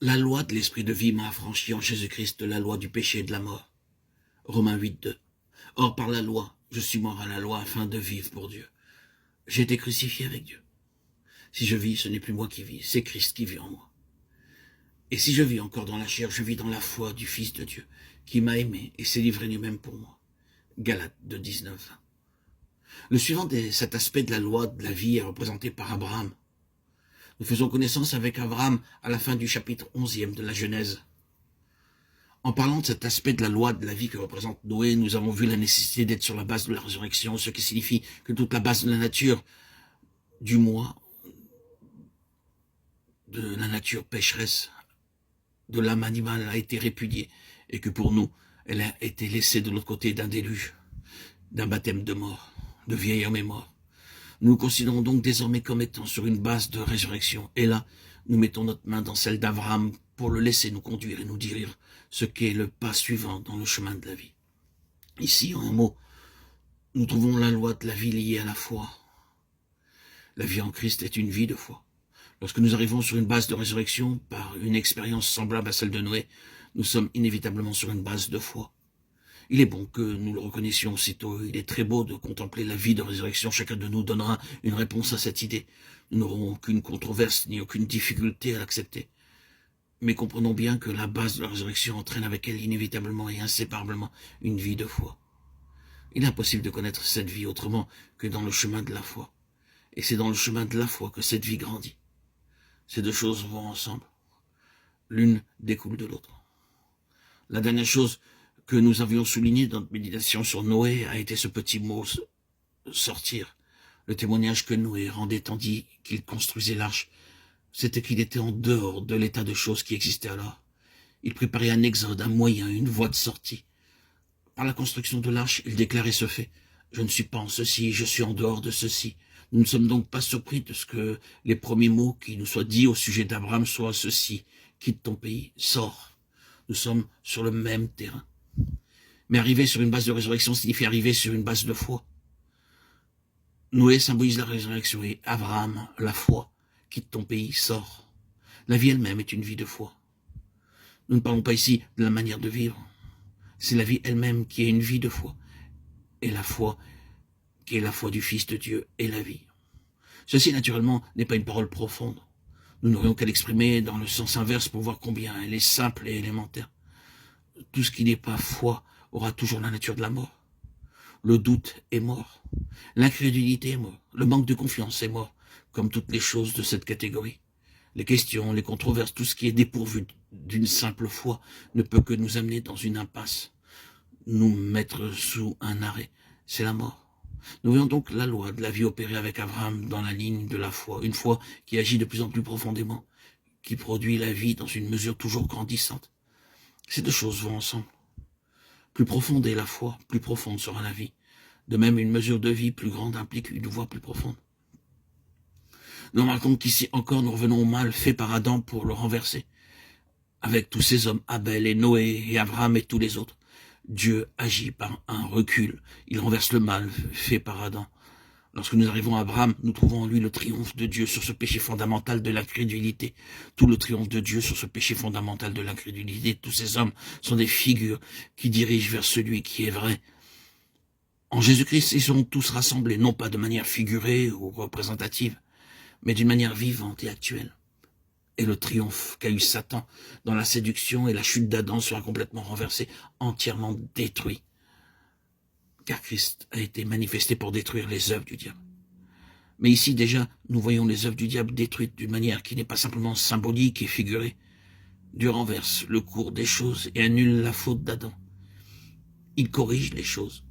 La loi de l'esprit de vie m'a affranchi en Jésus-Christ de la loi du péché et de la mort. Romains 8:2. Or, par la loi, je suis mort à la loi afin de vivre pour Dieu. J'ai été crucifié avec Dieu. Si je vis, ce n'est plus moi qui vis, c'est Christ qui vit en moi. Et si je vis encore dans la chair, je vis dans la foi du Fils de Dieu, qui m'a aimé et s'est livré lui-même pour moi. Galates 2:19. Le suivant est cet aspect de la loi de la vie est représenté par Abraham. Nous faisons connaissance avec Abraham à la fin du chapitre 11e de la Genèse. En parlant de cet aspect de la loi de la vie que représente Noé, nous avons vu la nécessité d'être sur la base de la résurrection, ce qui signifie que toute la base de la nature, du moi, de la nature pécheresse, de l'âme animale a été répudiée et que pour nous, elle a été laissée de l'autre côté d'un déluge, d'un baptême de mort, de vieil homme est mort. Nous nous considérons donc désormais comme étant sur une base de résurrection. Et là, nous mettons notre main dans celle d'Abraham pour le laisser nous conduire et nous dire ce qu'est le pas suivant dans le chemin de la vie. Ici, en un mot, nous trouvons la loi de la vie liée à la foi. La vie en Christ est une vie de foi. Lorsque nous arrivons sur une base de résurrection, par une expérience semblable à celle de Noé, nous sommes inévitablement sur une base de foi. Il est bon que nous le reconnaissions aussitôt. Il est très beau de contempler la vie de résurrection. Chacun de nous donnera une réponse à cette idée. Nous n'aurons aucune controverse ni aucune difficulté à l'accepter. Mais comprenons bien que la base de la résurrection entraîne avec elle inévitablement et inséparablement une vie de foi. Il est impossible de connaître cette vie autrement que dans le chemin de la foi. Et c'est dans le chemin de la foi que cette vie grandit. Ces deux choses vont ensemble. L'une découle de l'autre. La dernière chose que nous avions souligné dans notre méditation sur Noé a été ce petit mot « sortir ». Le témoignage que Noé rendait tandis qu'il construisait l'arche, c'était qu'il était en dehors de l'état de choses qui existait alors. Il préparait un exode, un moyen, une voie de sortie. Par la construction de l'arche, il déclarait ce fait. « Je ne suis pas en ceci, je suis en dehors de ceci ». Nous ne sommes donc pas surpris de ce que les premiers mots qui nous soient dits au sujet d'Abraham soient ceci. « Quitte ton pays, sors ». Nous sommes sur le même terrain. Mais arriver sur une base de résurrection signifie arriver sur une base de foi. Noé symbolise la résurrection et Abraham, la foi. Quitte ton pays, sors. La vie elle-même est une vie de foi. Nous ne parlons pas ici de la manière de vivre. C'est la vie elle-même qui est une vie de foi. Et la foi qui est la foi du Fils de Dieu et la vie. Ceci, naturellement, n'est pas une parole profonde. Nous n'aurions qu'à l'exprimer dans le sens inverse pour voir combien elle est simple et élémentaire. Tout ce qui n'est pas foi aura toujours la nature de la mort. Le doute est mort. L'incrédulité est mort. Le manque de confiance est mort, comme toutes les choses de cette catégorie. Les questions, les controverses, tout ce qui est dépourvu d'une simple foi ne peut que nous amener dans une impasse, nous mettre sous un arrêt. C'est la mort. Nous voyons donc la loi de la vie opérer avec Abraham dans la ligne de la foi, une foi qui agit de plus en plus profondément, qui produit la vie dans une mesure toujours grandissante. Ces deux choses vont ensemble. Plus profonde est la foi, plus profonde sera la vie. De même, une mesure de vie plus grande implique une voie plus profonde. Nous remarquons qu'ici encore nous revenons au mal fait par Adam pour le renverser. Avec tous ces hommes, Abel et Noé et Abraham et tous les autres, Dieu agit par un recul. Il renverse le mal fait par Adam. Lorsque nous arrivons à Abraham, nous trouvons en lui le triomphe de Dieu sur ce péché fondamental de l'incrédulité. Tout le triomphe de Dieu sur ce péché fondamental de l'incrédulité. Tous ces hommes sont des figures qui dirigent vers celui qui est vrai. En Jésus-Christ, ils seront tous rassemblés, non pas de manière figurée ou représentative, mais d'une manière vivante et actuelle. Et le triomphe qu'a eu Satan dans la séduction et la chute d'Adam sera complètement renversé, entièrement détruit. Car Christ a été manifesté pour détruire les œuvres du diable. Mais ici déjà, nous voyons les œuvres du diable détruites d'une manière qui n'est pas simplement symbolique et figurée. Dieu renverse le cours des choses et annule la faute d'Adam. Il corrige les choses.